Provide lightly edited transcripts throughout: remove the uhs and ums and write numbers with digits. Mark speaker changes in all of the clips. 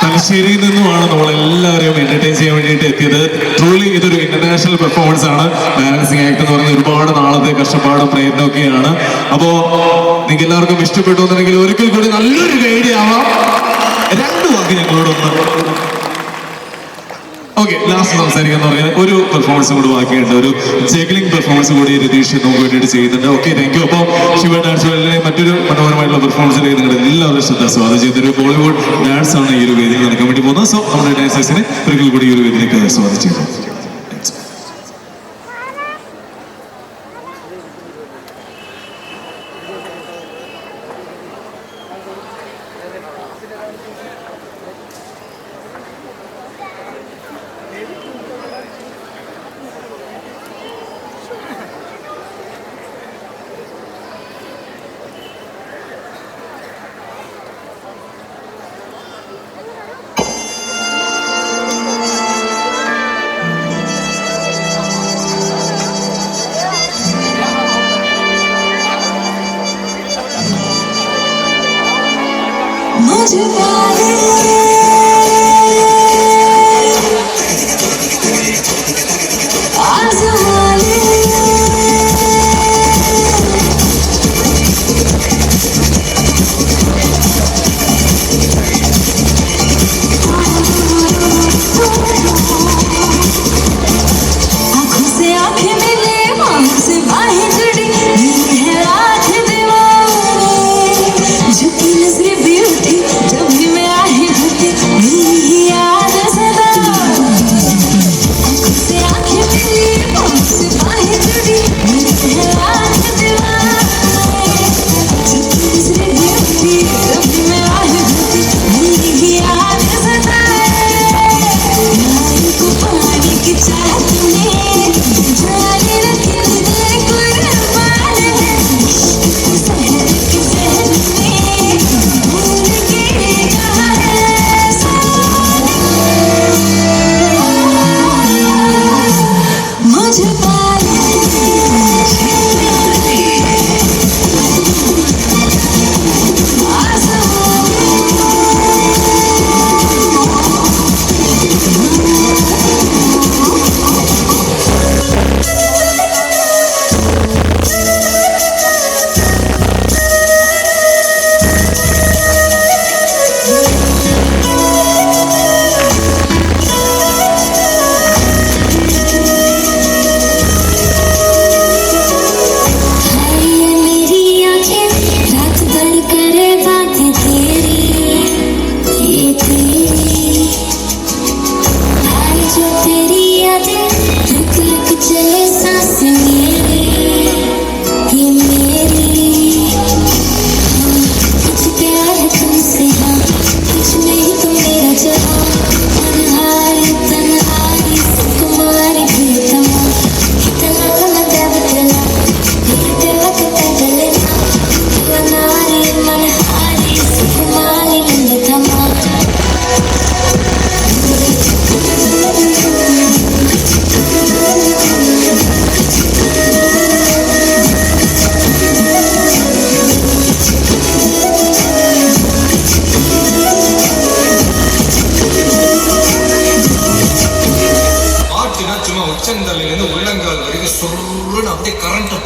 Speaker 1: തലശ്ശേരിയിൽ നിന്നുമാണ് നമ്മളെല്ലാവരെയും എന്റർടൈൻ ചെയ്യാൻ വേണ്ടിയിട്ട് എത്തിയത്. ട്രൂലി ഇതൊരു ഇന്റർനാഷണൽ പെർഫോമൻസ് ആണ്. ബാലൻസിങ് ആക്ട് എന്ന് പറയുന്നത് ഒരുപാട് നാളത്തെ കഷ്ടപ്പാടും പ്രയത്നമൊക്കെയാണ്. അപ്പോ നിങ്ങൾക്ക് എല്ലാവർക്കും ഇഷ്ടപ്പെട്ടു എന്നുണ്ടെങ്കിൽ ഒരിക്കൽ കൂടി നല്ലൊരു ഗൈഡ് ആവാം. രണ്ടു വാക്ക് ഞങ്ങളോടൊന്ന് ഓക്കെ ലാസ്റ്റ് സംസാരിക്കാന്ന് പറയുന്നത് ഒരു പെർഫോമൻസ് കൂടി ബാക്കിയുണ്ട്. ഒരു ജഗ്ലിംഗ് പെർഫോമൻസ് കൂടി രതീഷ് നമുക്ക് വേണ്ടിയിട്ട് ചെയ്യുന്നുണ്ട്. Okay thank you. അപ്പോൾ ശിവ ഡാൻസ് വേൾഡിലെ മറ്റൊരു മനോഹരമായിട്ടുള്ള പെർഫോമൻസിലേക്ക് നിങ്ങളുടെ എല്ലാവരും ശ്രദ്ധ സ്വാഗതം ചെയ്തൊരു ബോളിവുഡ് ഡാൻസ് ആണ് ഈ ഒരു വേദിയിൽ നടക്കാൻ വേണ്ടി പോകുന്നത്. സോ നമ്മുടെ ഡാൻസേഴ്സിനെ ഒരിക്കൽ കൂടി ഈ ഒരു വേദിയിലേക്ക് സ്വാഗതം ചെയ്യുന്നു.
Speaker 2: जब भी मैं आई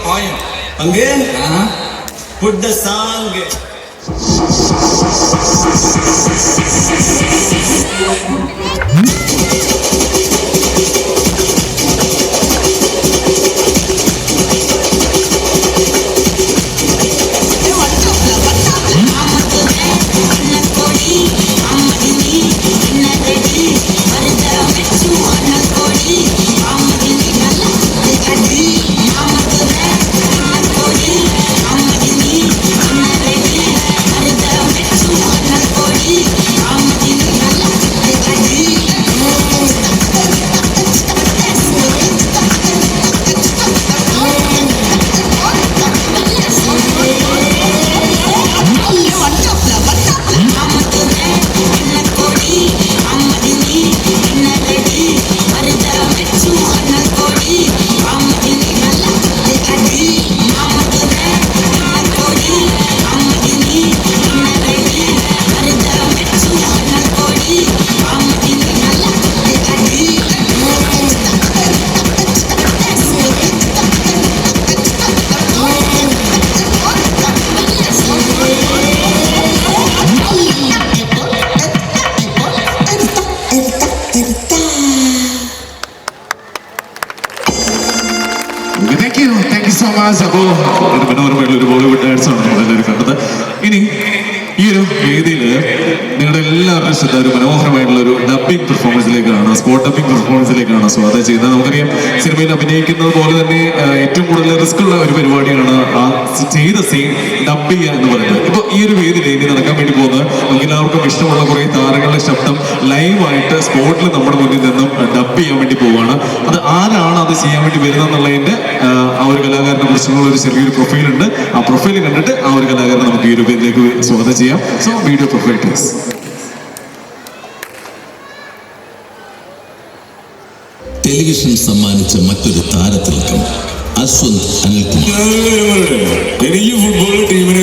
Speaker 2: Angge? Put the song.
Speaker 1: Thank you so much. അപ്പോൾ ഇത് മനോഹരമായിട്ടുള്ള ഒരു ബോളിവുഡ് ഡാൻസ് ആണ് നമ്മളെല്ലാവരും കണ്ടത്. ഇനി ഈ ഒരു വേദിയിൽ നിങ്ങളുടെ എല്ലാവരുടെയും ശ്രദ്ധ ഒരു മനോഹരമായിട്ടുള്ള ഒരു ഡബിംഗ് പെർഫോമൻസിലേക്കാണ്, സ്പോട്ട് ഡബിംഗ് പെർഫോമൻസിലേക്കാണ് സ്വാഗതം ചെയ്യുന്നത്. നമുക്കറിയാം സിനിമയിൽ അഭിനയിക്കുന്നത് പോലെ തന്നെ ഏറ്റവും കൂടുതൽ റിസ്ക് ഉള്ള ഒരു പരിപാടിയാണ് ആ ചെയ്ത സീൻ ഡബ് ചെയ്യുക എന്ന് പറയുന്നത്. ഇപ്പോൾ ഈ ഒരു വേദിയിൽ ഇനി നടക്കാൻ വേണ്ടി പോകുന്നത് നമുക്ക് എല്ലാവർക്കും ഇഷ്ടമുള്ള കുറേ താരങ്ങളുടെ ശബ്ദം ലൈവായിട്ട് സ്പോട്ടിൽ നമ്മുടെ മുന്നിൽ നിന്നും ഡബ് ചെയ്യാൻ വേണ്ടി പോവുകയാണ്. അത് ആരാണ് അത് ചെയ്യാൻ വേണ്ടി വരുന്നത് എന്നുള്ളതിൻ്റെ ആ ഒരു കലാകാരനെ കുറിച്ചുള്ള ഒരു ചെറിയൊരു പ്രൊഫൈലുണ്ട്. ആ പ്രൊഫൈൽ കണ്ടിട്ട് ആ ഒരു കലാകാരനെ നമുക്ക് ഈ ഒരു വേദിയിലേക്ക് സ്വാഗതം ചെയ്യാം. So video profile please.
Speaker 3: Television സമ്മാനിച്ച മറ്റൊരു താരത്തിളക്കം അശ്വന്ത് അനിൽകുമാർ.
Speaker 4: എനിക്ക് ഫുട്ബോൾ ടീമിനെ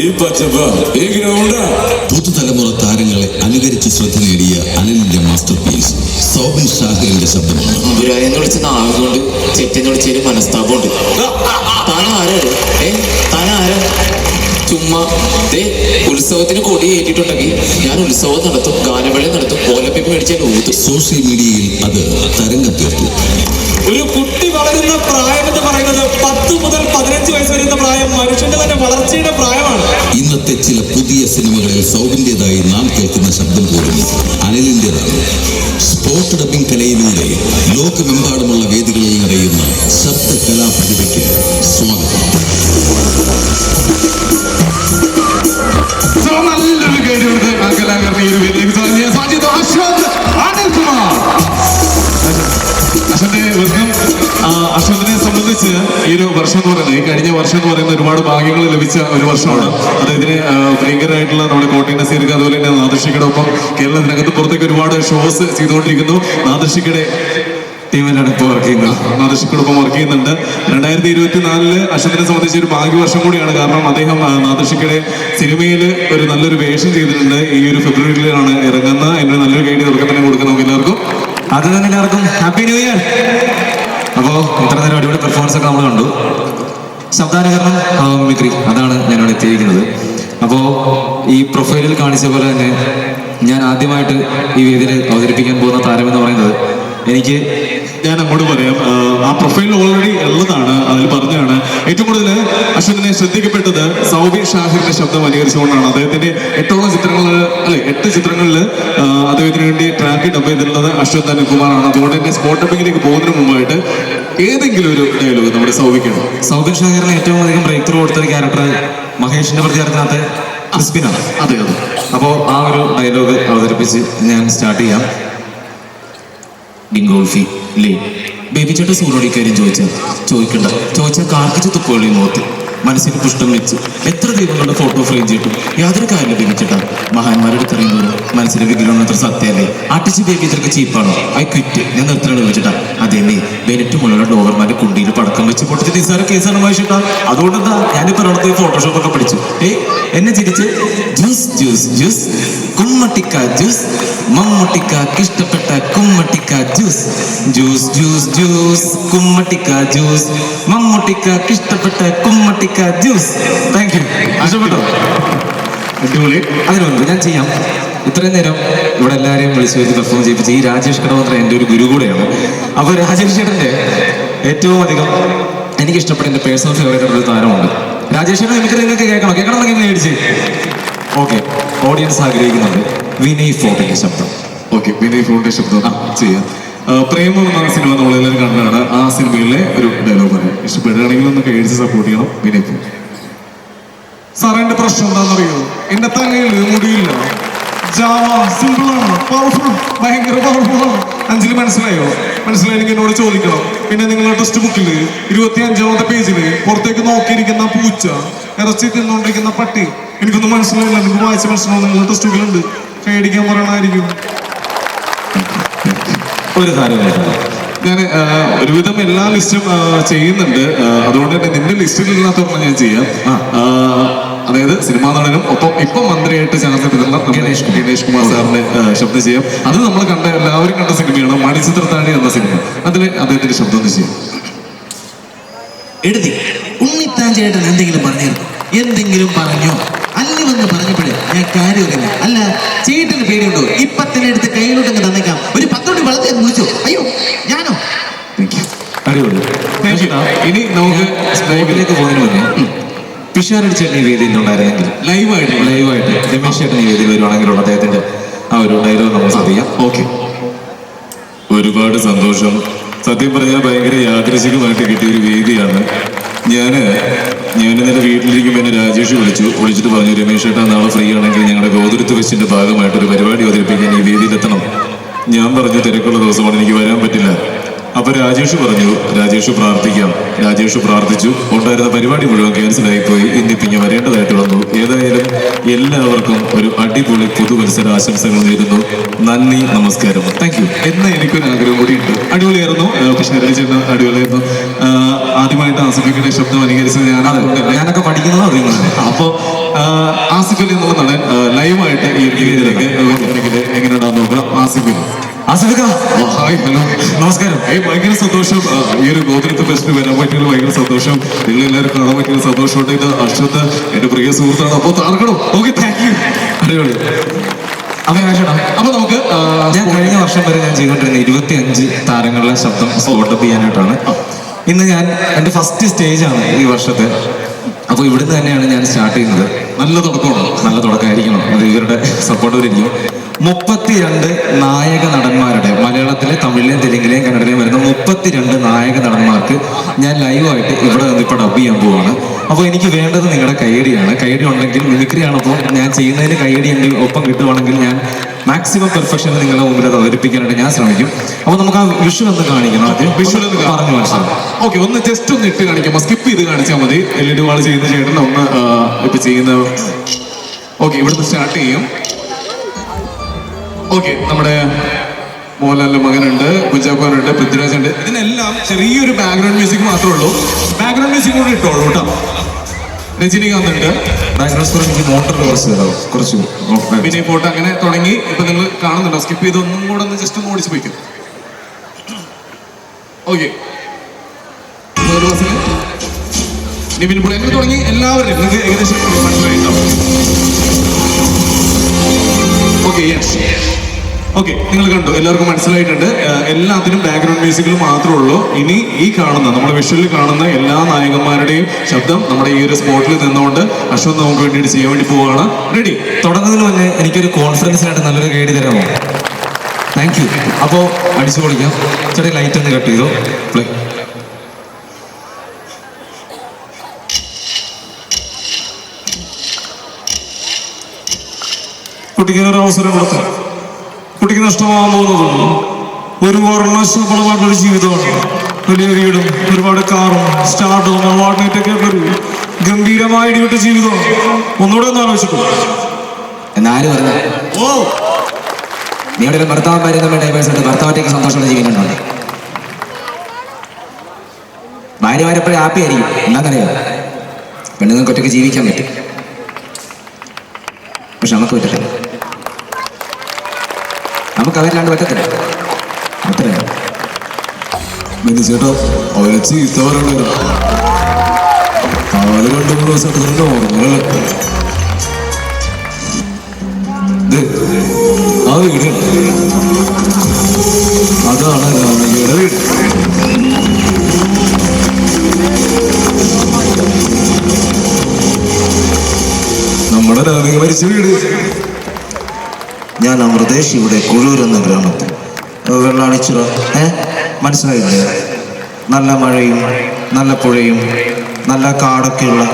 Speaker 4: ഈ പച്ചപ്പ ഈ ഗ്രൗണ്ടാ.
Speaker 3: പുതുതലമുറ താരങ്ങളെ അനുകരിച്ച് ശ്രദ്ധ നേടിയ അനിലിന്റെ മാസ്റ്റർ പീസ് സൗബിൻ ഷാഹിറിന്റെ ശബ്ദമാണ്.
Speaker 5: അഭിരായെന്ന് വിളിച്ച നാളുകൊണ്ട് ചെറ്റെന്ന് വിളിച്ചൊരു മനസ്താപമുണ്ട്. താനാരാ ചുമ്മാ ഉത്സവത്തിന് കൊടി ഏറ്റിട്ടുണ്ടെങ്കിൽ ഞാൻ ഉത്സവം നടത്തും, ഗാനമേള നടത്തും, ഓലപ്പിപ്പ് മേടിച്ചാൽ ഊത്തും.
Speaker 3: സോഷ്യൽ മീഡിയയിൽ അത് തരംഗം തീർത്തു.
Speaker 2: ഒരു കുട്ടി വളരുന്ന പ്രായം എന്ന് പറയുന്നത് 10 മുതൽ 15 വയസ്സ് വരുന്ന പ്രായം മനുഷ്യന്റെ തന്നെ വളർച്ചയുടെ പ്രായമാണ്.
Speaker 3: ഇന്നത്തെ ചില പുതിയ സിനിമകളിൽ സൗബിന്റേതായി നാം കേൾക്കുന്ന ശബ്ദം പോലും അനിലിന്റേതാണ്. സ്പോട്ട് ഡബിംഗ് കലയിലൂടെ ലോകമെമ്പാടുമുള്ള വേദികളിൽ നിറയുന്ന ശബ്ദ കലാപ്രതിഭയ്ക്ക് സ്വാഗതം.
Speaker 1: നല്ലൊരു കേടുകൊണ്ട് ആ കലാകാരനെ ഈ ഒരു വേദിയിലേക്ക് അശ്വന്തിനെ സംബന്ധിച്ച് ഈ ഒരു വർഷം എന്ന് പറയുന്നത്, ഈ കഴിഞ്ഞ വർഷം എന്ന് പറയുന്നത് ഒരുപാട് ഭാഗ്യങ്ങൾ ലഭിച്ച ഒരു വർഷമാണ്. അദ്ദേഹത്തിന് ഭയങ്കരമായിട്ടുള്ള നമ്മുടെ കോട്ടയം നസീർക്ക് അതുപോലെ തന്നെ നാദർഷിക്കയുടെ ഒപ്പം കേരളത്തിനകത്ത് പുറത്തേക്ക് ഒരുപാട് ഷോസ് ചെയ്തുകൊണ്ടിരിക്കുന്നു. നാദർഷിക്കയുടെ ടീമിലാണ് ഇപ്പോൾ വർക്ക് ചെയ്യുന്നത്, നാദർഷിക്കോടൊപ്പം വർക്ക് ചെയ്യുന്നുണ്ട്. 2024 അശ്വന്തിനെ സംബന്ധിച്ച് ഒരു ഭാഗ്യവർഷം കൂടിയാണ്. കാരണം അദ്ദേഹം നാദർഷിക്കയുടെ സിനിമയിൽ ഒരു നല്ലൊരു വേഷം ചെയ്തിട്ടുണ്ട്. ഈ ഒരു ഫെബ്രുവരിയിലാണ് ഇറങ്ങുന്ന. അതിന് നല്ലൊരു ഗൈഡ് തുടക്കം തന്നെ കൊടുക്കുന്ന നമുക്ക് എല്ലാവർക്കും
Speaker 6: അത് തന്നെ എല്ലാവർക്കും ഹാപ്പി ന്യൂ ഇയർ. അപ്പോൾ ഇത്ര നേരം അടിപൊളി പെർഫോമൻസ് ഒക്കെ നമ്മൾ കണ്ടു. ശബ്ദാനുകരണം, മിമിക്രി, അതാണ് ഞാനിവിടെ എത്തിയിരിക്കുന്നത്. അപ്പോൾ ഈ പ്രൊഫൈലിൽ കാണിച്ച പോലെ തന്നെ ഞാൻ ആദ്യമായിട്ട് ഈ വേദിയിൽ അവതരിപ്പിക്കാൻ പോകുന്ന താരമെന്ന് പറയുന്നത്
Speaker 1: ഞാൻ അങ്ങോട്ട് പറയാം, ആ പ്രൊഫൈലിൽ ഓൾറെഡി ഉള്ളതാണ്. അതിൽ പറഞ്ഞാണ് ഏറ്റവും കൂടുതൽ അശ്വന്തിനെ ശ്രദ്ധിക്കപ്പെട്ടത് സൗബിൻ ഷാഹിറിന്റെ ശബ്ദം അനുകരിച്ചുകൊണ്ടാണ്. അദ്ദേഹത്തിന്റെ 8 ചിത്രങ്ങളിൽ അദ്ദേഹത്തിന് വേണ്ടി ട്രാക്ക് ഡബ് ചെയ്തിട്ടുള്ളത് അശ്വന്ത് അനിൽകുമാറാണ്. അതുകൊണ്ട് തന്നെ സ്പോട്ട് ഡബിങ്ങിലേക്ക് പോകുന്നതിന് മുമ്പായിട്ട് ഏതെങ്കിലും ഒരു ഡയലോഗ് നമ്മുടെ
Speaker 6: സൗബിൻ ഷാഹിറിന് ഏറ്റവും അധികം ബ്രേക്ക് ത്രൂ കൊടുത്തൊരു ക്യാരക്ടർ മഹേഷിന്റെ പ്രചാരത്തിനകത്ത് ക്രിസ്പിനാണ്.
Speaker 1: അതെ.
Speaker 6: അപ്പോൾ ആ ഒരു ഡയലോഗ് അവതരിപ്പിച്ച് ഞാൻ സ്റ്റാർട്ട് ചെയ്യാം. ഗോൾഫി ലേ ബേബി ചേട്ടൻ സൂറോടി കാര്യം ചോദിച്ചാൽ കാർക്കിച്ച് തുപ്പുള്ളി മുഖത്ത് മനസ്സിന് പുഷ്ടം വെച്ച് എത്ര ദൈവങ്ങളുടെ ഫോട്ടോ ഫ്രെയിം ചെയ്തിട്ടും യാതൊരു കാര്യമില്ല ബേബി ചേട്ടാ. മഹാന്മാരുടെ തെറിയുന്നവരും മനസ്സിന്റെ വിഗ്രഹം അത്ര സത്യമല്ലേ. ആർട്ടിസ്റ്റ് ബേബി ചേട്ടൻ ചീപ്പാണോ? ഐ ക്വിറ്റ്, ഞാൻ നിർത്തണം ചോദിച്ചിട്ടാ. അതേമേ ബെനറ്റ് മുള്ള ഡോവർമാരുടെ കുണ്ടിയിൽ പടക്കം വെച്ച് പൊട്ടിച്ച് നിസ്സാര കേസാണ് വായിച്ചിട്ടാ. അതുകൊണ്ടെന്താ ഞാനിപ്പോൾ ഒരിടത്ത് ഫോട്ടോഷോപ്പ് ഒക്കെ പഠിച്ചു. എന്നെ ചിരിച്ച് ജ്യൂസ് ജ്യൂസ് ജ്യൂസ് ജ്യൂസ് കുമ്മട്ടിക്ക ജ്യൂസ് മമ്മൂട്ടിക്കാക്ക് ഇഷ്ടപ്പെട്ട കുമ്മട്ടിക്ക ജ്യൂസ് ജ്യൂസ് ജ്യൂസ് ജ്യൂസ് കുമ്മട്ടിക്ക ജ്യൂസ് മമ്മൂട്ടിക്കാക്ക് ഇഷ്ടപ്പെട്ട കുമ്മട്ടിക്ക ജ്യൂസ്. Thank you. ഇഷ്ടപ്പെട്ടോ?
Speaker 1: അടിപൊളി.
Speaker 6: അതിനു മുൻപ് ഞാൻ ചെയ്യാം. ഇത്രയും നേരം ഇവിടെ എല്ലാവരെയും വിളിച്ചു വരുത്തി പെർഫോം ചെയ്യിപ്പിച്ച് ഈ രാജേഷ് കടവന്ത്ര എൻ്റെ ഒരു ഗുരു കൂടെയാണ്. അപ്പോൾ രാജേഷ് ചേട്ടൻ്റെ ഏറ്റവും അധികം എനിക്ക് ഇഷ്ടപ്പെട്ട എൻ്റെ പേഴ്സണൽ ഫേവറേറ്റ് ഒരു താരമുണ്ട്. രാജേഷ് ചേട്ടൻ നിങ്ങൾക്ക് കേൾക്കണം എന്നൊക്കെ മേടിച്ച്. ഓക്കെ, ഓഡിയൻസ് ആഗ്രഹിക്കുന്നുണ്ട് വിനയ് ഫോർട്ടിന്റെ ശബ്ദം.
Speaker 1: ഓക്കെ, വിനയ് ഫോണിന്റെ ശബ്ദം ചെയ്യാം. പ്രേമം എന്ന സിനിമ നമ്മളെല്ലാവരും കണ്ടതാണ്. ആ സിനിമയിലെ ഒരു ഡയലോഗ് പറയാം. ഇഷ്ടപ്പെടുകയാണെങ്കിൽ ഒന്ന് കഴിച്ച് സപ്പോർട്ട് ചെയ്യണം. വിനയ് ഫോൺ. സാറേ, എന്റെ പ്രശ്നം എന്താണെന്നറിയോ? എന്റെ തലയിൽ മുടിയില്ല. ജാവ സിമ്പിളാണ്, പവർഫുൾ, ഭയങ്കര പവർഫുള്ളാണ്. അഞ്ജലി മനസ്സിലായെങ്കിൽ എന്നോട് ചോദിക്കണം. പിന്നെ നിങ്ങളുടെ ടെക്സ്റ്റ് ബുക്കിൽ 25ാമത്തെ പേജിൽ പുറത്തേക്ക് നോക്കിയിരിക്കുന്ന പൂച്ച, ഇറച്ചി തിന്നുകൊണ്ടിരിക്കുന്ന പട്ടി, എനിക്കൊന്നും മനസ്സിലായില്ല. നിങ്ങൾക്ക് വായിച്ച മനസ്സിലാവും. നിങ്ങളുടെ ടെക്സ്റ്റ് ബുക്കിലുണ്ട്. കൈയടിക്കാൻ പറയണമായിരിക്കും.
Speaker 6: ഒരു കാര്യമായിരുന്നു
Speaker 1: ഞാൻ ഒരുവിധം എല്ലാ ലിസ്റ്റും ചെയ്യുന്നുണ്ട്. അതുകൊണ്ട് തന്നെ നിന്റെ ലിസ്റ്റിൽ ഇല്ലാത്തവരണം ഞാൻ ചെയ്യാം. അതായത് സിനിമാ നടനും ഒപ്പം ഇപ്പം മന്ത്രിയായിട്ട് ചാർജ് എടുത്തുള്ള ഗണേഷ് കുമാർ സാറിന്റെ ശബ്ദം ചെയ്യാം. അത് നമ്മൾ എല്ലാവരും കണ്ട സിനിമയാണ് മണിച്ചിത്രത്താഴി എന്ന സിനിമ. അതിൽ അദ്ദേഹത്തിന്റെ ശബ്ദം ഒന്ന് ചെയ്യാം.
Speaker 7: എഴുതി ഉണ്ണിത്താൻ ചേട്ടൻ എന്തെങ്കിലും പറഞ്ഞിരുന്നു? എന്തെങ്കിലും പറഞ്ഞോ? അല്ലി വന്ന് പറഞ്ഞപ്പോഴേ ഞാൻ കാര്യമില്ല. അല്ല, ചേട്ടന് പേടിയുണ്ടോ? ഇപ്പത്തിനെ എടുത്ത് കയ്യിലോട്ടങ്ങ് തന്നേക്കാം. ഒരു 10 കോടി വളർത്തി കുറിച്ചോ? അയ്യോ, ഞാനോ?
Speaker 6: അടിപൊളി.
Speaker 1: ഇനി നമുക്ക്
Speaker 6: സ്പോട്ടിലേക്ക് പോകുന്നതിന് മുന്നേ പിഷാരടി ചേട്ടൻ ഈ വേദിയിൽ ഉണ്ടായിരുന്നെങ്കിൽ ലൈവായിട്ട് രമേശ് ചേട്ടൻ ഈ വേദിയിൽ വരുവാണെങ്കിലുള്ള അദ്ദേഹത്തിന്റെ ആ ഒരു ഡയലോഗ് നമ്മൾ ശ്രദ്ധിക്കാം.
Speaker 1: ഓക്കെ.
Speaker 4: ഒരുപാട് സന്തോഷം. സത്യം പറഞ്ഞാൽ ഭയങ്കര യാദൃശികമായിട്ട് കിട്ടിയ ഒരു വേദിയാണ്. ഞാൻ ഇന്നലെ വീട്ടിലിരിക്കുമ്പോൾ എന്നെ രാജേഷ് വിളിച്ചിട്ട് പറഞ്ഞു, രമേശ് ചേട്ടാ നാളെ ഫ്രീ ആണെങ്കിൽ ഞങ്ങളുടെ ഗോതിരത്ത് വെച്ചിന്റെ ഭാഗമായിട്ട് ഒരു പരിപാടി അവതരിപ്പിക്കാൻ ഈ വേദിയിലെത്തണം. ഞാൻ പറഞ്ഞു തിരക്കുള്ള ദിവസമാണ്, എനിക്ക് വരാൻ പറ്റില്ല. അപ്പൊ രാജേഷ് പ്രാർത്ഥിക്കാം. രാജേഷ് പ്രാർത്ഥിച്ചു. ഉണ്ടായിരുന്ന പരിപാടി മുഴുവൻ ക്യാൻസലായിപ്പോയി. ഇന്നിപ്പിഞ്ഞ് വരേണ്ടതായിട്ട് വന്നു. ഏതായാലും എല്ലാവർക്കും ഒരു അടിപൊളി പുതുവത്സര ആശംസകൾ നേരുന്നു. നന്ദി, നമസ്കാരം.
Speaker 1: Thank you. എന്ന് എനിക്കൊരു ആഗ്രഹം കൂടി ഉണ്ട്. അടിപൊളിയായിരുന്നു. പിഷാരടി ചേട്ടൻ അടിപൊളിയായിരുന്നു. ആദ്യമായിട്ട് ആസിഫിയുടെ ശബ്ദം അനുകരിച്ചത്
Speaker 6: ഞാനൊക്കെ പഠിക്കുന്നത് അറിയുന്നത്.
Speaker 1: അപ്പോൾ ആസിഫ് അലി എന്നുള്ള നടൻ ലൈവായിട്ട് ഈ ഒരു രീതിയിലേക്ക് എങ്ങനെയുണ്ടാവും നോക്കാം.
Speaker 6: ആസിഫിക്ക,
Speaker 1: ഹായ്, ഹലോ,
Speaker 6: നമസ്കാരം.
Speaker 1: ഭയങ്കര സന്തോഷം. ഈ ഒരു ഗോതിരത്ത് ഫെസ്റ്റിന് വരാൻ പറ്റിയത് ഭയങ്കര സന്തോഷം. നിങ്ങളെല്ലാവരും കാണാൻ പറ്റിയ സന്തോഷമുണ്ട്. ഇത് അശ്വത്ത് എന്റെ പ്രിയ സുഹൃത്താണ്. അപ്പോൾ താർക്കണം. Okay, thank you.
Speaker 6: അടിപൊളി.
Speaker 1: അപ്പൊ നമുക്ക്
Speaker 6: ഞാൻ കഴിഞ്ഞ വർഷം വരെ ഞാൻ ചെയ്തുകൊണ്ടിരുന്ന 25 താരങ്ങളുടെ ശബ്ദം സ്പോട്ടപ്പ് ചെയ്യാനായിട്ടാണ്. ഇന്ന് ഞാൻ എൻ്റെ ഫസ്റ്റ് സ്റ്റേജാണ് ഈ വർഷത്തെ. അപ്പോൾ ഇവിടുന്ന് തന്നെയാണ് ഞാൻ സ്റ്റാർട്ട് ചെയ്യുന്നത്.
Speaker 1: നല്ല
Speaker 6: തുടക്കമായിരിക്കണം. അത് ഇവരുടെ സപ്പോർട്ട് വരിക്കും. 32 നായക നടന്മാരുടെ മലയാളത്തിലെ, തമിഴിലെയും തെലുങ്കിലെയും കന്നഡയിലെയും വരുന്ന 32 നായക നടന്മാർക്ക് ഞാൻ ലൈവായിട്ട് ഇവിടെ ഇപ്പോൾ ഡബ് ചെയ്യാൻ പോവാണ്. അപ്പോൾ എനിക്ക് വേണ്ടത് നിങ്ങളുടെ കൈയടിയാണ്. കൈയടി ഉണ്ടെങ്കിൽ മിമിക്രിയാണ്. അപ്പോൾ ഞാൻ ചെയ്യുന്നതിന് കൈയടി എൻ്റെ ഒപ്പം കിട്ടുവാണെങ്കിൽ ഞാൻ മാക്സിമം പെർഫെക്ഷനിൽ നിങ്ങളുടെ മുമ്പിൽ അത് അവതരിപ്പിക്കാനായിട്ട് ഞാൻ ശ്രമിക്കും. അപ്പോൾ നമുക്ക് ആ വിഷ്വൽ ഒന്ന് കാണിക്കണം. അത്
Speaker 1: വിഷ്വൽ
Speaker 6: പറഞ്ഞു മനസ്സിലാവും.
Speaker 1: ഓക്കെ, ഒന്ന് ജസ്റ്റ് ഒന്ന് ഇട്ട് കാണിക്കാം. സ്കിപ്പ് ചെയ്ത് കാണിച്ചാൽ മതി. LED വാൾ ചെയ്യുന്ന ചേട്ടൻ ഒന്ന് ഇപ്പൊ ചെയ്യുന്ന. ഓക്കെ, ഇവിടുന്ന് സ്റ്റാർട്ട് ചെയ്യും. ഓക്കെ, നമ്മുടെ മോഹൻലാലിന്റെ മകനുണ്ട്, കുഞ്ചാക്കോനുണ്ട്, പൃഥ്വിരാജ് ഉണ്ട്. ഇതിനെല്ലാം ചെറിയൊരു ബാക്ക്ഗ്രൗണ്ട് മ്യൂസിക് മാത്രമേ ഉള്ളൂ. ബാക്ക്ഗ്രൗണ്ട് മ്യൂസിക് കൂടെ ഇട്ടോളൂ കേട്ടോ. രജനീകാന്ത് ഉണ്ട്.
Speaker 6: ബാക്ക്ഗ്രൗണ്ട് സ്കോർ എനിക്ക് മോട്ടർ കുറച്ച്
Speaker 1: പിന്നെ പോട്ട് അങ്ങനെ തുടങ്ങി. ഇപ്പൊ നിങ്ങൾ കാണുന്നുണ്ടോ? സ്കിപ്പ് ചെയ്ത് ഒന്നും കൂടെ ഒന്ന് ജസ്റ്റ് ഒന്ന് ഓടിച്ചു പോയിക്കും. ഓക്കെ, നിവിൻ പോൾ എങ്ങനെ തുടങ്ങി എല്ലാവരും നിങ്ങൾക്ക് ഏകദേശം മനസ്സിലായിട്ടുണ്ടാവും. Okay, yes. ഓക്കെ, നിങ്ങൾ കണ്ടു, എല്ലാവർക്കും മനസ്സിലായിട്ടുണ്ട്. എല്ലാത്തിനും ബാക്ക്ഗ്രൗണ്ട് മ്യൂസിക്കിൽ മാത്രമേ ഉള്ളൂ. ഇനി ഈ കാണുന്ന നമ്മുടെ വിഷ്വലിൽ കാണുന്ന എല്ലാ നായകന്മാരുടെയും ശബ്ദം നമ്മുടെ ഈ ഒരു സ്പോട്ടിൽ നിന്നുകൊണ്ട് അശ്വന്ത് നമുക്ക് വേണ്ടിയിട്ട് ചെയ്യാൻ വേണ്ടി പോവുകയാണ്. റെഡി?
Speaker 6: തുടങ്ങുന്നതിന് മുന്നേ എനിക്കൊരു കോൺഫിഡൻസിനായിട്ട് നല്ലൊരു ഗൈഡ് തരാമോ? Thank you. അപ്പോൾ അടിച്ചു പൊളിക്കാം. ചെറിയ ലൈറ്റ് ഒന്ന് കട്ട് ചെയ്തോ. പ്ലേ.
Speaker 1: കുട്ടിക്ക് ഒരു അവസരം കൊടുത്ത് കുട്ടിക്ക് നഷ്ടമാകാൻ പോകുന്നത് ഒരു വർണ്ണശബളമായിട്ടൊരു ജീവിതമാണ്. വലിയ വീടും ഒരുപാട് കാറും സ്റ്റാർട്ടും അവാർഡിനൊക്കെ ഉള്ളൊരു ഗംഭീരമായ ഇടിവിട്ട ജീവിതമാണ്. ഒന്നുകൂടെ ഒന്ന് ആലോചിച്ചിട്ടു.
Speaker 6: എന്നാരും പറഞ്ഞു നിങ്ങളുടെ ഭർത്താവ് ഭാര്യ തമ്മിൽ ഡൈവേഴ്സ് ഉണ്ട്, ഭർത്താവറ്റേക്ക് സന്തോഷമുള്ള ജീവിക്കുന്നുണ്ട്. ഭാര്യമാരെപ്പോഴും ഹാപ്പി ആയിരിക്കും. എന്താണെന്നറിയാം, പെണ്ണുങ്ങൾക്ക് ഒറ്റയ്ക്ക് ജീവിക്കാൻ പറ്റും. പക്ഷെ നമുക്ക് പറ്റത്തില്ല, നമുക്ക് അവരില്ലാണ്ട് പറ്റത്തില്ല. അത്രയാണ്.
Speaker 1: ചേട്ടാ അവരെ ചീത്ത പറയണ്ടല്ലോ. അവര് 2-3 ദിവസമായിട്ട് ഓർമ്മ ആ വീട് അതാണ് നാമികയുടെ വീട്. നമ്മുടെ നാമിക മരിച്ച വീട്.
Speaker 6: ഞാൻ അമൃതേശിയുടെ കുഴൂർ എന്ന ഗ്രാമത്തിൽ വെള്ളാണിച്ചിറ മനസ്സിലായില്ലേ? നല്ല മഴയും നല്ല പുഴയും നല്ല കാടൊക്കെയുള്ള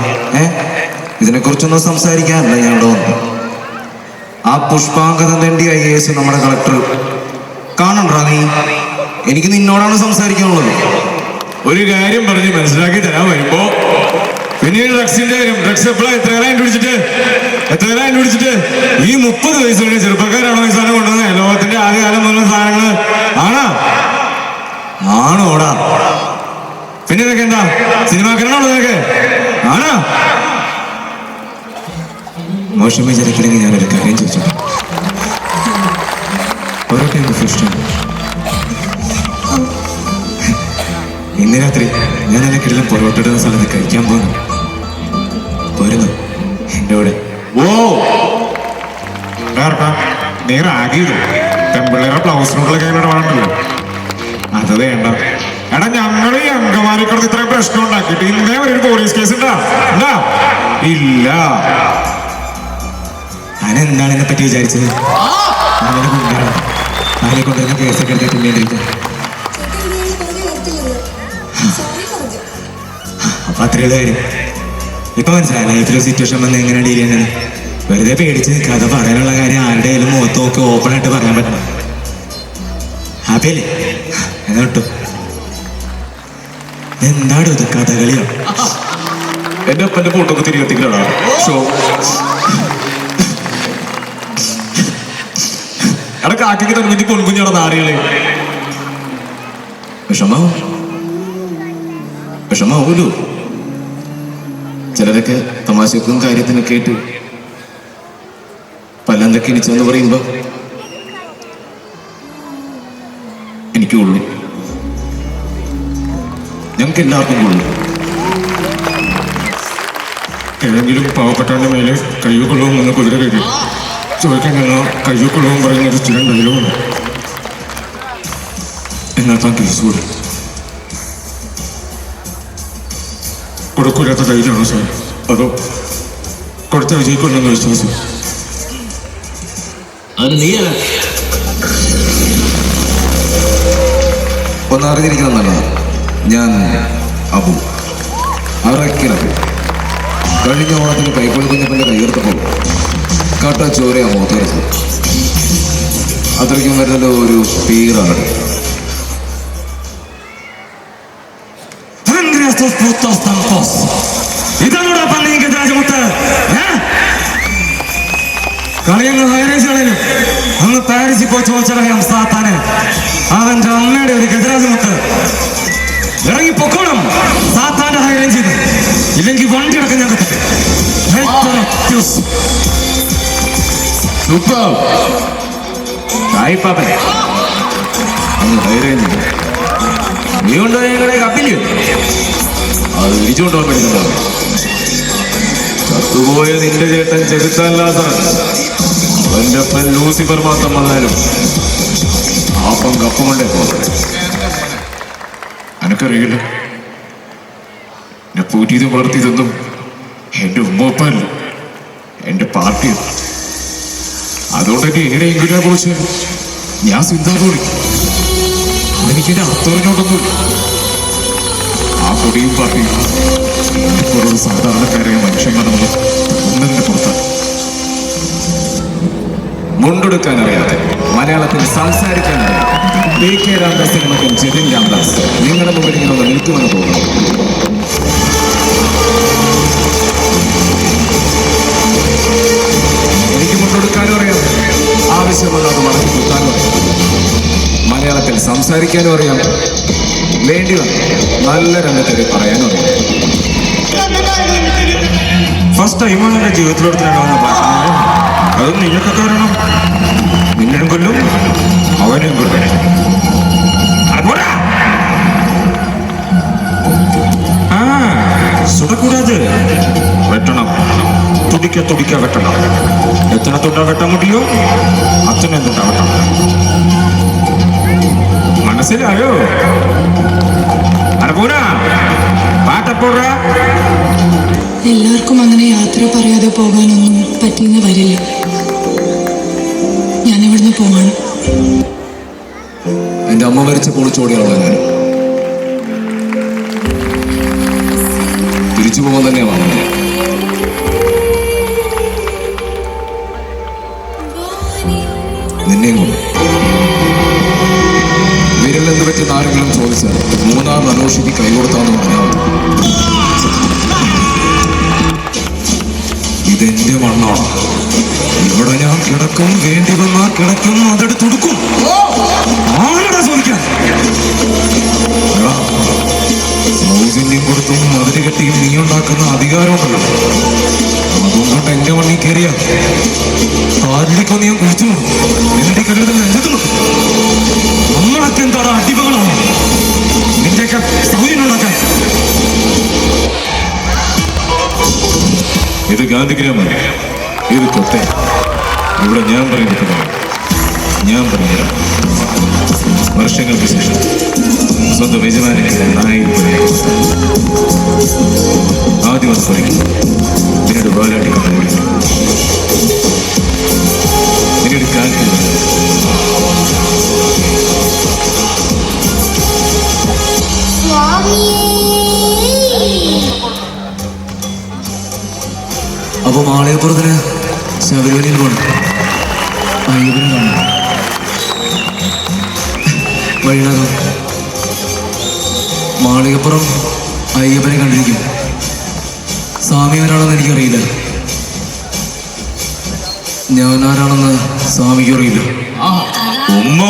Speaker 6: ഇതിനെക്കുറിച്ചൊന്നും സംസാരിക്കാനല്ല ഞാൻ ഇവിടെ വന്നു. ആ പുഷ്പാങ്കത തേണ്ടി IAS നമ്മുടെ കളക്ടർ കാണണ്ട നീ? എനിക്ക് നിന്നോടാണ് സംസാരിക്കാനുള്ളത്.
Speaker 1: ഒരു കാര്യം പറഞ്ഞ് മനസ്സിലാക്കി തരാൻ വരുമ്പോ പിന്നീട് ഡ്രഗ്സിന്റെ കാര്യം, ഡ്രഗ്സ് എപ്പോഴാ എത്ര കണ്ടുപിടിച്ചിട്ട് ഈ 30 വയസ്സുള്ള ചെറുപ്പക്കാരാണോ ഈ സാധനം കൊണ്ടുവന്നത്? ലോകത്തിന്റെ ആദ്യകാലം മുതലുള്ള സാധനങ്ങള് ആണോടാ? പിന്നെ ഇതൊക്കെ എന്താ സിനിമാക്കാരാണോ ഇതൊക്കെ? ആണോ?
Speaker 6: മോശം വിചാരിക്കില്ലെങ്കിൽ ഞാനൊരു കാര്യം ചോദിച്ചു. ഓരോ ടൈം ഇഷ്ടം. ഇന്ന് രാത്രി ഞാൻ നല്ല കിടലും പൊറോട്ടിടുന്ന സ്ഥലത്ത് കഴിക്കാൻ പോകുന്നു. പോരുന്നു എൻ്റെ കൂടെ.
Speaker 1: ഓ നീ റാഗിയത് പെമ്പിള്ളേരുടെ ബ്ലൗസിനുള്ള കയ്യിലൂടെ വേണ്ടല്ലോ. അത് വേണ്ട. എടാ ഞങ്ങൾ ഈ അങ്കമാലി കിടന്ന് ഇത്രയും പ്രശ്നം ഉണ്ടാക്കിയിട്ട് ഇന്നേ ഒരു പോലീസ് കേസ് ഉണ്ടാ ഇല്ല.
Speaker 6: ഞാനെന്താണ് എന്നെ പറ്റി വിചാരിച്ചത്? അവനെ കൊണ്ടാണ് അവനെ കൊണ്ടുവരുന്ന കേസൊക്കെ എടുത്ത് പിന്നീടിരിക്കും. അപ്പൊ അത്രയുള്ള കാര്യം ഇപ്പൊ മനസ്സിലായി. ലൈഫിലെ സിറ്റുവേഷൻ വന്ന് എങ്ങനെ ഡീൽ ചെയ്യുന്നത്. വെറുതെ പേടിച്ച് കഥ പറയാനുള്ള കാര്യം ആരുടെയും മുഖത്ത് നോക്കി ഓപ്പൺ ആയിട്ട് പറയാൻ പറ്റണം. ഹാപ്പിയല്ലേ? എന്നാ കിട്ടും. എന്താടോ ഇത് കഥകളിയോ?
Speaker 1: എന്റെ അപ്പന്റെ ഫോട്ടോക്ക് തിരികെത്തിക്കലാണ് ഷോ. എടാ കാക്കയ്ക്ക് തന്നിട്ട് പൊൻകുഞ്ഞാണ് നാറികളെ.
Speaker 6: വിഷമാവൂലോ? ചിലരൊക്കെ തമാശക്കും കാര്യത്തിനൊക്കെ ആയിട്ട് പല്ലെന്തൊക്കെ ഇടിച്ചെന്ന് പറയുമ്പോ എനിക്കുള്ളൂ, ഞങ്ങൾക്ക് എല്ലാവർക്കും ഉള്ളൂ.
Speaker 1: ഏതെങ്കിലും പാവപ്പെട്ടവന്റെ മേലെ കയ്യുകൊള്ളവും എന്ന് കുതിര കയറി ചോദിക്കാൻ ഞങ്ങൾ കയ്യുകൊള്ളവും പറയുന്ന ഒരു സ്ഥിരം ഡയലോഗുണ്ട്.
Speaker 6: എന്നാൽ താൻ കേസ് കൊടുക്കും.
Speaker 1: കൊടുക്കൂലാത്ത ധൈര്യമാണോ സാർ? അതോ കൊടുത്ത വിജയിക്കൊണ്ടെന്ന് വിശ്വാസം?
Speaker 6: ഒന്ന് അറിഞ്ഞിരിക്കണം നല്ലതാണ്. ഞാൻ അബു അറക്കിറക്കി കഴിഞ്ഞ ഓണത്തിന് കൈക്കൊള്ളി കുഞ്ഞപ്പൻ്റെ കൈയെടുത്തപ്പോൾ കട്ട ചോരയാ മുഖത്തെടുത്തത്. അത്രയ്ക്കും വരുന്നല്ലോ ഒരു പീറാണ്.
Speaker 1: ഇതാണ് പള്ളിക്ക് രാജമുത്ത്. കളിയങ്ങൾ ഹൈറേജുകളിലും അന്ന് പാരീസിൽ പോയി ചോദിച്ചറിയാം സാത്താന് അവന്റെ അമ്മയുടെ ഒരു ഗജരാജമുത്ത്. ഇറങ്ങി പൊക്കോണം സാത്താന്റെ ഹൈറേഞ്ചിൽ നിന്ന്, ഇല്ലെങ്കിൽ വണ്ടി അടക്കം ഞാൻ
Speaker 6: നീ കൊണ്ടുപോയി ഞങ്ങളെ കപ്പില് അത് വിരിച്ചുകൊണ്ടുപോകാൻ പറ്റുന്നതാണ്.
Speaker 1: ചത്തുപോയ നിന്റെ ചേട്ടൻ ചെറുത്തല്ലാസാണ്. അവന്റെ അപ്പൻ ലൂസിഫർ മാത്രം വന്നാലും ആപ്പം കപ്പം കൊണ്ടേ പോകട്ടെ. എനക്കറിയില്ല, എന്നെ പൂറ്റിയതും വളർത്തിയതൊന്നും എന്റെ ഉമ്മപ്പല്ല, എന്റെ പാർട്ടി. അതുകൊണ്ടൊക്കെ എങ്ങനെയെങ്കിലും കുറിച്ച് ഞാൻ ചിന്താതോടി. അതെനിക്കെന്റെ അർത്ഥറിഞ്ഞോട്ടൊന്നുമില്ല. ആ കൊടിയും പാർട്ടിയും ഒരു സാധാരണക്കാരായ മനുഷ്യന്മാരെന്ന് ഒന്നിന്റെ പുറത്താണ്. മുണ്ടെടുക്കാൻ അറിയാതെ, മലയാളത്തിൽ സംസാരിക്കാൻ അറിയാതെ PK രാംദാസിന്റെ മകൻ ജിതിൻ രാംദാസ് നിങ്ങളുടെ മുമ്പിൽ ഇങ്ങനെ ഒന്ന് നിൽക്കുമെന്ന് തോന്നുന്നു. എനിക്ക് മുണ്ടെടുക്കാനും അറിയാം, ആവശ്യമുള്ളത് മടക്കി കുത്താനും അറിയാം, മലയാളത്തിൽ സംസാരിക്കാനും അറിയാം, വേണ്ടി വന്നു നല്ല രംഗത്തേക്ക് പറയാനും അറിയാം. ഫസ്റ്റ് ടൈമാണ് എൻ്റെ ജീവിതത്തിലോട്ട് ഞാൻ വന്ന ഭാഷ.
Speaker 8: അത് നിനക്ക് കാരണം നിന്നെയും കൊല്ലും അവനെയും കൊല്ലും അതുപോരാ. ആ സുടക്കൂടാതെ വെട്ടണം, തുടിക്ക വെട്ടണം. എത്ര തുണ്ട വെട്ടാൻ മുടിയോ അത്രയും തുണ്ട വെട്ടണം. മനസ്സിലായോ? അനപൂര പാട്ടപ്പോറ.
Speaker 9: എല്ലാവർക്കും അങ്ങനെ യാത്ര പറയാതെ പോകാനൊന്നും പറ്റിയെന്ന് വരില്ല. ഞാൻ ഇവിടുന്ന് പോവാണ്.
Speaker 6: എൻ്റെ അമ്മ മരിച്ചപ്പോൾ ചോടിയാണല്ലോ ഞാൻ. തിരിച്ചു പോകാൻ തന്നെയാണ് വന്നത്. നിന്നെയും കൊണ്ട് വിരലെന്ത് പറ്റുന്ന ആരെങ്കിലും ചോദിച്ചാൽ മൂന്നാം മനോഷിക്ക് കൈകൊടുത്താന്ന് പറഞ്ഞാൽ ഇതെന്റെ മണ്ണാണ്. ഇവിടെ ഞാൻ കിടക്കും, വേണ്ടി വന്നാൽ കിടക്കും, അതെടുത്തൊടുക്കും. ആരുടെ ചോദിക്കാൻ? സൗജന്യം കൊടുത്തും മതില് കെട്ടിയും നീ ഉണ്ടാക്കുന്ന അധികാരമുണ്ടല്ലോ, അതുകൊണ്ട് എന്റെ മണ്ണിൽ കയറിയ ആരിലേക്കോ നീ കുഴിച്ചു എന്റെ കരുതൽ നെഞ്ചെത്തുന്നു. നമ്മളൊക്കെ എന്താണ് അടിമകളാണ് നിന്റെയൊക്കെ സൗകര്യം ഉണ്ടാക്കാൻ.
Speaker 4: ഇത് ഗാന്ധിഗ്രാമം, ഇത് കൊത്തെ. ഇവിടെ ഞാൻ പറയുന്നത് ഞാൻ പറഞ്ഞുതരാം. വർഷങ്ങൾക്ക് ശേഷം സ്വന്തം യജമാനെ നായി ആദ്യം അത് പറയും. പിന്നീട് വാലാട്ടി കണ്ടുപിടിക്കും. പിന്നീട് കാറ്റ്.
Speaker 6: അപ്പൊ മാളയപ്പുറത്തിന് ശബരിമലയിൽ പോകണം. അയ്യപ്പനും കാണണം. വഴിനകം മാളികപ്പുറം അയ്യപ്പനെ കണ്ടിരിക്കും. സ്വാമി ആരാണെന്ന് എനിക്കറിയില്ല. ഞാൻ ആരാണെന്ന് സ്വാമിക്കും അറിയില്ല.
Speaker 4: ഉമ്മ